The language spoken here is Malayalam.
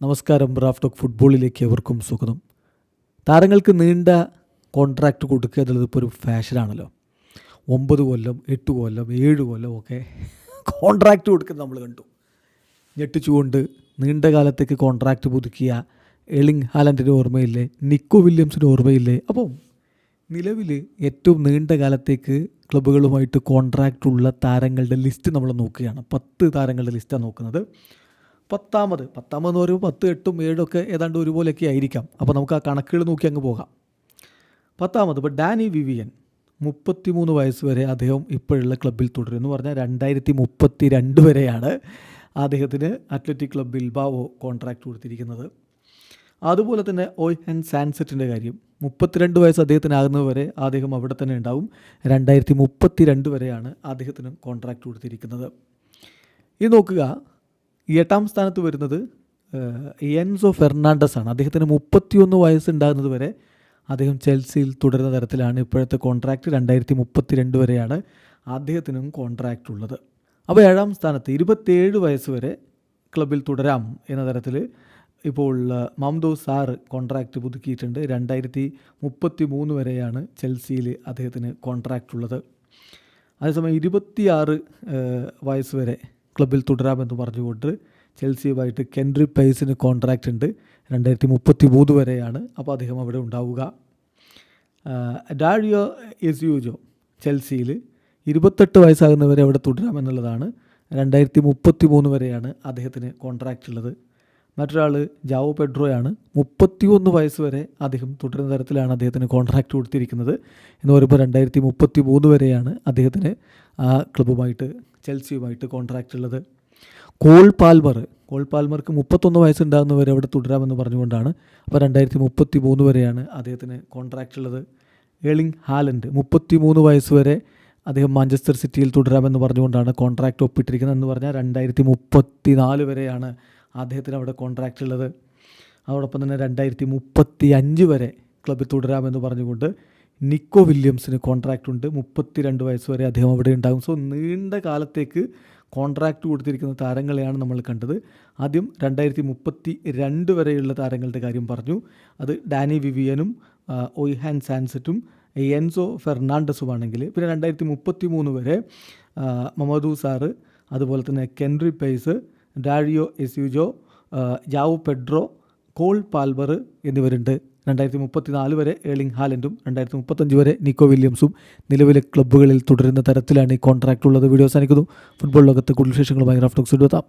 നമസ്കാരം. റാഫ് ടോക്ക് ഫുട്ബോളിലേക്ക് എവർക്കും സ്വാഗതം. താരങ്ങൾക്ക് നീണ്ട കോൺട്രാക്റ്റ് കൊടുക്കുക എന്നുള്ളത് ഇപ്പോൾ ഒരു ഫാഷനാണല്ലോ. 9 കൊല്ലം, 8 കൊല്ലം, 7 കൊല്ലം ഒക്കെ കോൺട്രാക്റ്റ് കൊടുക്കുന്നത് നമ്മൾ കണ്ടു. ഞെട്ടിച്ചുകൊണ്ട് നീണ്ട കാലത്തേക്ക് കോൺട്രാക്റ്റ് പുതുക്കിയ എർലിംഗ് ഹാലൻഡിന് ഓർമ്മയില്ലേ, നിക്കോ വില്യംസിന് ഓർമ്മയില്ലേ? അപ്പം നിലവിൽ ഏറ്റവും നീണ്ട കാലത്തേക്ക് ക്ലബ്ബുകളുമായിട്ട് കോൺട്രാക്റ്റ് ഉള്ള താരങ്ങളുടെ ലിസ്റ്റ് നമ്മൾ നോക്കുകയാണ്. 10 താരങ്ങളുടെ ലിസ്റ്റാണ് നോക്കുന്നത്. പത്താമെന്ന് പറയുമ്പോൾ 10, 8, 7 ഒക്കെ ഏതാണ്ട് ഒരുപോലെയൊക്കെ ആയിരിക്കാം. അപ്പോൾ നമുക്ക് ആ കണക്കുകൾ നോക്കി അങ്ങ് പോകാം. 10 ഇപ്പോൾ ഡാനി വിവിയൻ, 33 വയസ്സ് വരെ അദ്ദേഹം ഇപ്പോഴുള്ള ക്ലബ്ബിൽ തുടരും എന്ന് പറഞ്ഞാൽ 2032 വരെയാണ് അദ്ദേഹത്തിന് അത്ലറ്റിക് ക്ലബ് ബിൽബാവോ കോൺട്രാക്റ്റ് കൊടുത്തിരിക്കുന്നത്. അതുപോലെ തന്നെ ഓയ്ഹൻ സാൻസെറ്റിൻ്റെ കാര്യം, 32 വയസ്സ് അദ്ദേഹത്തിനാകുന്നത് വരെ അദ്ദേഹം അവിടെ തന്നെ ഉണ്ടാവും. 2032 വരെയാണ് അദ്ദേഹത്തിന് കോൺട്രാക്റ്റ് കൊടുത്തിരിക്കുന്നത്. ഇത് നോക്കുക, 8ാം സ്ഥാനത്ത് വരുന്നത് എൻസോ ഫെർണാണ്ടസ് ആണ്. അദ്ദേഹത്തിന് 31 വയസ്സുണ്ടാകുന്നത് വരെ അദ്ദേഹം ചെൽസിയിൽ തുടരുന്ന തരത്തിലാണ് ഇപ്പോഴത്തെ കോൺട്രാക്റ്റ്. 2032 വരെയാണ് അദ്ദേഹത്തിനും കോൺട്രാക്റ്റ് ഉള്ളത്. അപ്പോൾ 7ാം സ്ഥാനത്ത് 27 വയസ്സ് വരെ ക്ലബിൽ തുടരാം എന്ന തരത്തിൽ ഇപ്പോൾ മംദോ സാർ കോൺട്രാക്റ്റ് പുതുക്കിയിട്ടുണ്ട്. 2033 വരെയാണ് ചെൽസിയിൽ അദ്ദേഹത്തിന് കോൺട്രാക്റ്റ് ഉള്ളത്. അതേസമയം 26 വയസ്സ് വരെ ക്ലബിൽ തുടരാമെന്ന് പറഞ്ഞുകൊണ്ട് ചെൽസിയുമായിട്ട് കെൻറി പെയ്സിന് കോൺട്രാക്റ്റ് ഉണ്ട്. 2033 വരെയാണ്. അപ്പോൾ അദ്ദേഹം അവിടെ ഉണ്ടാവുക. ഡാരിയോ എസ്യൂജോ ചെൽസിയിൽ 28 വയസ്സാകുന്നവരെ അവിടെ തുടരാമെന്നുള്ളതാണ്. 2033 വരെയാണ് അദ്ദേഹത്തിന് കോൺട്രാക്റ്റ് ഉള്ളത്. മറ്റൊരാൾ ജാവോ പെഡ്രോയാണ്. 31 വയസ്സ് വരെ അദ്ദേഹം തുടരുന്ന തരത്തിലാണ് അദ്ദേഹത്തിന് കോൺട്രാക്റ്റ് കൊടുത്തിരിക്കുന്നത്. എന്ന് പറയുമ്പോൾ 2033 വരെയാണ് അദ്ദേഹത്തിന് ആ ക്ലബ്ബുമായിട്ട് ചെൽസിയുമായിട്ട് കോൺട്രാക്റ്റ് ഉള്ളത്. കോൾ പാൽമർക്ക് 31 വയസ്സുണ്ടാകുന്നവരെ അവിടെ തുടരാമെന്ന് പറഞ്ഞുകൊണ്ടാണ്. അപ്പോൾ 2033 വരെയാണ് അദ്ദേഹത്തിന് കോൺട്രാക്റ്റ് ഉള്ളത്. എർലിംഗ് ഹാലൻഡ് 33 വയസ്സ് വരെ അദ്ദേഹം മാഞ്ചസ്റ്റർ സിറ്റിയിൽ തുടരാമെന്ന് പറഞ്ഞുകൊണ്ടാണ് കോൺട്രാക്റ്റ് ഒപ്പിട്ടിരിക്കുന്നത്. എന്ന് പറഞ്ഞാൽ 2034 വരെയാണ് അദ്ദേഹത്തിന് അവിടെ കോൺട്രാക്റ്റ് ഉള്ളത്. അതോടൊപ്പം തന്നെ 2035 വരെ ക്ലബ്ബിൽ തുടരാമെന്ന് പറഞ്ഞുകൊണ്ട് നിക്കോ വില്യംസിന് കോൺട്രാക്റ്റ് ഉണ്ട്. 32 വയസ്സ് വരെ അദ്ദേഹം അവിടെ ഉണ്ടാകും. സോ നീണ്ട കാലത്തേക്ക് കോൺട്രാക്റ്റ് കൊടുത്തിരിക്കുന്ന താരങ്ങളെയാണ് നമ്മൾ കണ്ടത്. ആദ്യം 2032 വരെയുള്ള താരങ്ങളുടെ കാര്യം പറഞ്ഞു. അത് ഡാനി വിവിയനും ഓയ്ഹാൻ സാൻസെറ്റും എൻസോ ഫെർണാണ്ടസുമാണെങ്കിൽ, പിന്നെ 2033 വരെ മമദു സാറ്, അതുപോലെ തന്നെ Kendry Paez, Dario Essugo, Joao Pedro, Cole Palmer എന്നിവരുണ്ട്. 2034 വരെ എർലിംഗ് ഹാലൻഡും 2035 വരെ നിക്കോ വില്യംസും നിലവിലെ ക്ലബ്ബുകളിൽ തുടരുന്ന തരത്തിലാണ് ഈ കോൺട്രാക്റ്റ് ഉള്ളത്. വീഡിയോ അവസാനിക്കുന്നു. ഫുട്ബോൾ ലോകത്തെ കൂടുതൽ വിശേഷങ്ങളുമായി റാഫ് ടോക്സ് എത്താം.